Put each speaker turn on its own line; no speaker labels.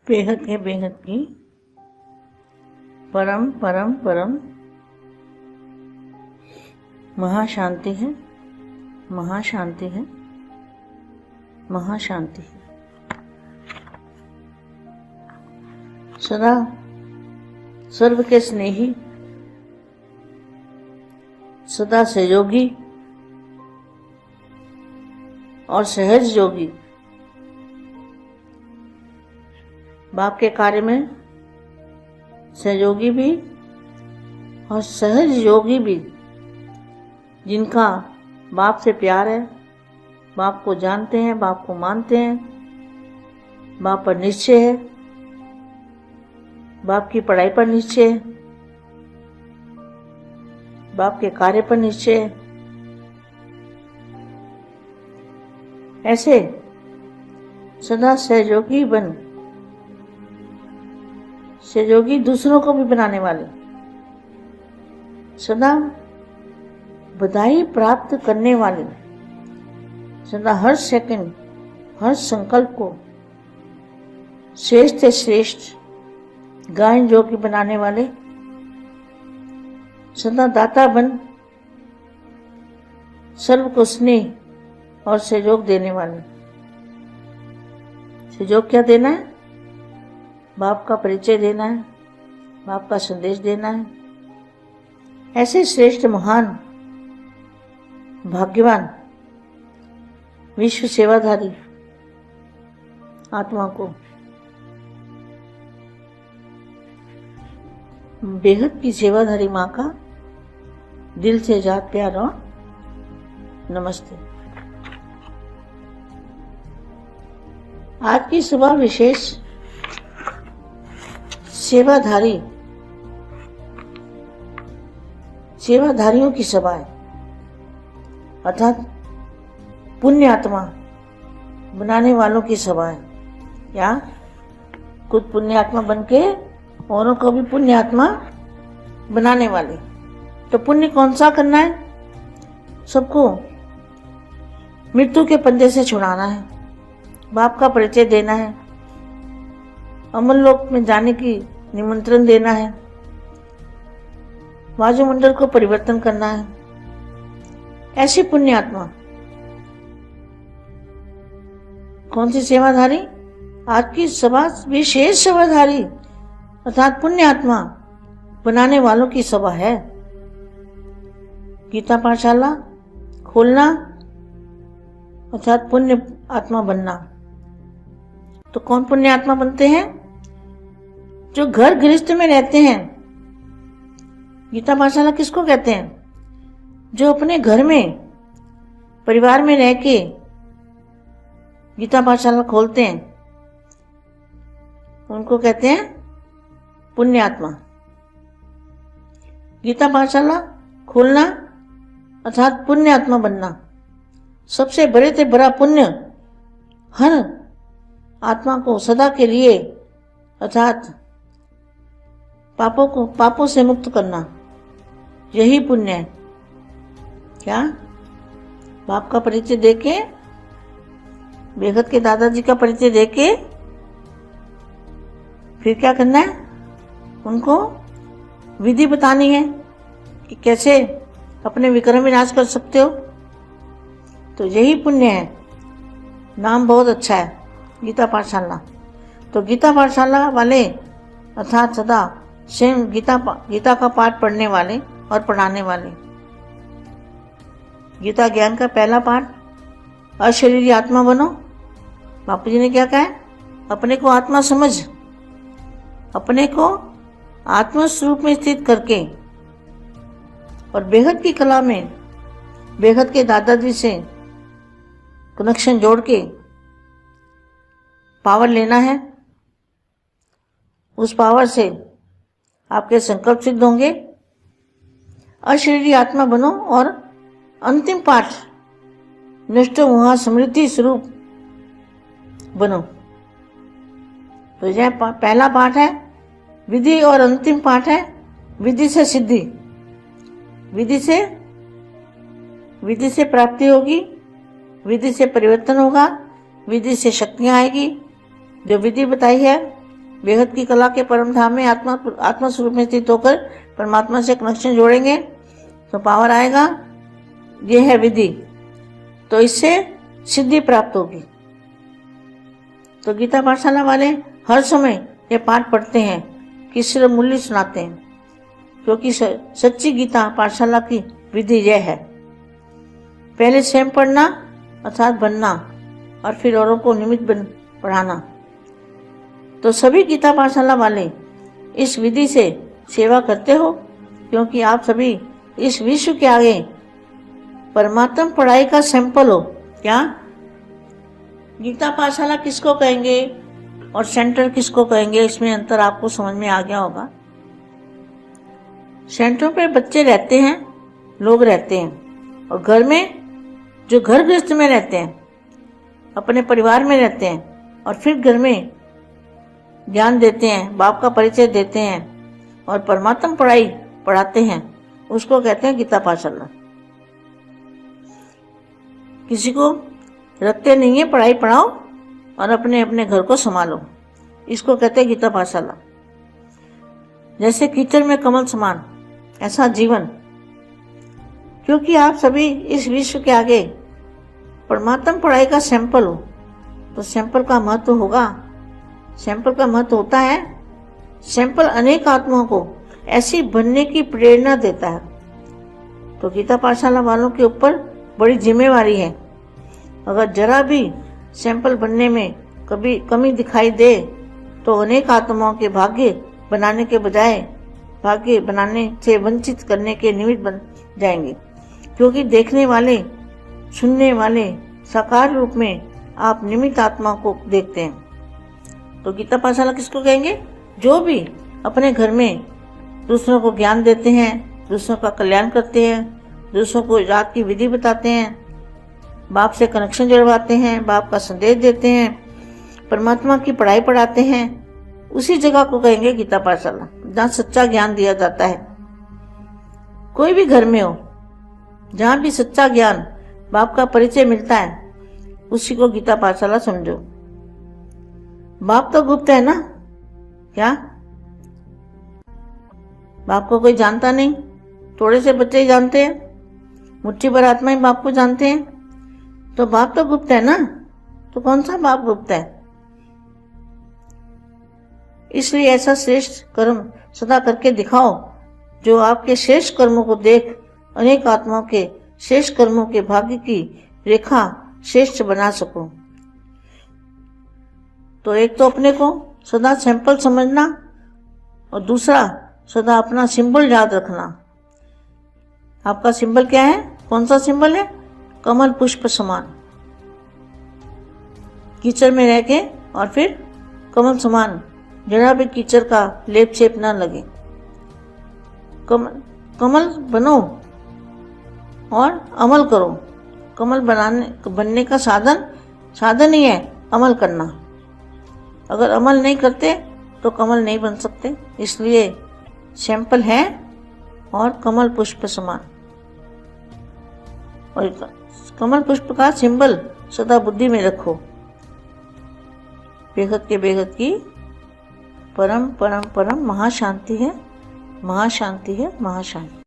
बेहद के बेहद की परम परम परम महाशांति है, महाशांति है, महाशांति है। सदा सर्व के स्नेही, सदा सहयोगी और सहज योगी, बाप के कार्य में सहयोगी भी और सहज योगी भी, जिनका बाप से प्यार है, बाप को जानते हैं, बाप को मानते हैं, बाप पर निश्चय है, बाप की पढ़ाई पर निश्चय है, बाप के कार्य पर निश्चय है। ऐसे सदा सहयोगी बन, सहयोगी दूसरों को भी बनाने वाले, सदा बधाई प्राप्त करने वाले, सदा हर सेकंड हर संकल्प को श्रेष्ठ से श्रेष्ठ गायन योग्य बनाने वाले, सदा दाता बन सर्व को स्नेह और सहयोग देने वाले। सहयोग क्या देना है? बाप का परिचय देना है, बाप का संदेश देना है। ऐसे श्रेष्ठ महान भाग्यवान विश्व सेवाधारी आत्मा को बेहद की सेवाधारी माँ का दिल से जात प्यार और नमस्ते। आज की सुबह विशेष सेवाधारियों की सभा है, अर्थात पुण्य आत्मा बनाने वालों की सभा है। या खुद पुण्य आत्मा बन के औरों को भी पुण्य आत्मा बनाने वाले। तो पुण्य कौन सा करना है? सबको मृत्यु के पंजे से छुड़ाना है, बाप का परिचय देना है, अमर लोक में जाने की निमंत्रण देना है, वायुमंडल को परिवर्तन करना है। ऐसी पुण्य आत्मा कौन सी सेवाधारी? आज की सभा विशेष सेवाधारी अर्थात पुण्य आत्मा बनाने वालों की सभा है। गीता पाठशाला खोलना अर्थात पुण्य आत्मा बनना। तो कौन पुण्य आत्मा बनते हैं? जो घर गृहस्थ में रहते हैं। गीता पाठशाला किसको कहते हैं? जो अपने घर में परिवार में रह के गीता पाठशाला खोलते हैं, उनको कहते हैं पुण्य आत्मा। गीता पाठशाला खोलना अर्थात पुण्य आत्मा बनना सबसे बड़े से बड़ा पुण्य हर आत्मा को सदा के लिए अर्थात पापों से मुक्त करना, यही पुण्य है। क्या? बाप का परिचय देके, बेहद के दादाजी का परिचय देके फिर क्या करना है? उनको विधि बतानी है कि कैसे अपने विक्रम विनाश कर सकते हो। तो यही पुण्य है। नाम बहुत अच्छा है, गीता पाठशाला। तो गीता पाठशाला वाले अर्थात सदा स्वयं गीता का पाठ पढ़ने वाले और पढ़ाने वाले। गीता ज्ञान का पहला पाठ अशरीरी आत्मा बनो। बापू जी ने क्या कहा है? अपने को आत्मा समझ, अपने को आत्म स्वरूप में स्थित करके और बेहद की कला में बेहद के दादाजी से कनेक्शन जोड़ के पावर लेना है। उस पावर से आपके संकल्प सिद्ध होंगे। अशरीरी आत्मा बनो और अंतिम पाठ नष्ट वहां समृद्धि स्वरूप बनो। तो यह पहला पाठ है विधि और अंतिम पाठ है विधि से सिद्धि। विधि से प्राप्ति होगी, विधि से परिवर्तन होगा, विधि से शक्तियां आएगी। जो विधि बताई है बेहद की कला के परम धाम में आत्मा स्वरूप में स्थित होकर परमात्मा से कनेक्शन जोड़ेंगे तो पावर आएगा। ये है विधि, तो इससे सिद्धि प्राप्त होगी। तो गीता पाठशाला वाले हर समय ये पाठ पढ़ते हैं कि सिर्फ मूल्य सुनाते हैं, क्योंकि सच्ची गीता पाठशाला की विधि यह है, पहले स्वयं पढ़ना अर्थात बनना और फिर औरों को निमित्त बन पढ़ाना। तो सभी गीता पाठशाला वाले इस विधि से सेवा करते हो, क्योंकि आप सभी इस विश्व के आगे परमात्म पढ़ाई का सैंपल हो। क्या गीता पाठशाला किसको कहेंगे और सेंटर किसको कहेंगे, इसमें अंतर आपको समझ में आ गया होगा। सेंटरों पे बच्चे रहते हैं, लोग रहते हैं, और घर में जो घर गृहस्थ में रहते हैं, अपने परिवार में रहते हैं, और फिर घर में ज्ञान देते हैं, बाप का परिचय देते हैं और परमात्म पढ़ाई पढ़ाते हैं, उसको कहते हैं गीता पाठशाला। किसी को रखते नहीं है, पढ़ाई पढ़ाओ और अपने अपने घर को संभालो, इसको कहते हैं गीता पाठशाला। जैसे कीचड़ में कमल समान, ऐसा जीवन, क्योंकि आप सभी इस विश्व के आगे परमात्म पढ़ाई का सैंपल हो, तो सैंपल का महत्व होगा। सैंपल का महत्व होता है, सैंपल अनेक आत्माओं को ऐसी बनने की प्रेरणा देता है। तो गीता पाठशाला वालों के ऊपर बड़ी जिम्मेवारी है। अगर जरा भी सैंपल बनने में कभी कमी दिखाई दे तो अनेक आत्माओं के भाग्य बनाने के बजाय भाग्य बनाने से वंचित करने के निमित्त बन जाएंगे, क्योंकि देखने वाले सुनने वाले साकार रूप में आप निमित्त आत्माओं को देखते हैं। तो गीता पाठशाला किसको कहेंगे? जो भी अपने घर में दूसरों को ज्ञान देते हैं, दूसरों का कल्याण करते हैं, दूसरों को रात की विधि बताते हैं, बाप से कनेक्शन जुड़वाते हैं, बाप का संदेश देते हैं, परमात्मा की पढ़ाई पढ़ाते हैं, उसी जगह को कहेंगे गीता पाठशाला, जहाँ सच्चा ज्ञान दिया जाता है। कोई भी घर में हो, जहाँ भी सच्चा ज्ञान बाप का परिचय मिलता है, उसी को गीता पाठशाला समझो। बाप तो गुप्त है ना, क्या बाप को कोई जानता नहीं? थोड़े से बच्चे ही जानते हैं, मुट्ठी भर आत्मा ही बाप को जानते हैं। तो बाप तो गुप्त है ना, तो कौन सा बाप गुप्त है? इसलिए ऐसा श्रेष्ठ कर्म सदा करके दिखाओ जो आपके श्रेष्ठ कर्मों को देख अनेक आत्माओं के श्रेष्ठ कर्मों के भाग्य की रेखा श्रेष्ठ बना सको। तो एक तो अपने को सदा सैंपल समझना, और दूसरा सदा अपना सिंबल याद रखना। आपका सिंबल क्या है? कौन सा सिंबल है? कमल पुष्प समान। कीचड़ में रह के और फिर कमल समान, जरा भी कीचड़ का लेप छेप ना लगे। कमल बनो और अमल करो। कमल बनने का साधन ही है अमल करना। अगर अमल नहीं करते तो कमल नहीं बन सकते। इसलिए सैंपल है और कमल पुष्प समान, और कमल पुष्प का सिंबल सदा बुद्धि में रखो। बेहद के बेहद की परम परम परम महाशांति है, महाशांति है, महाशांति।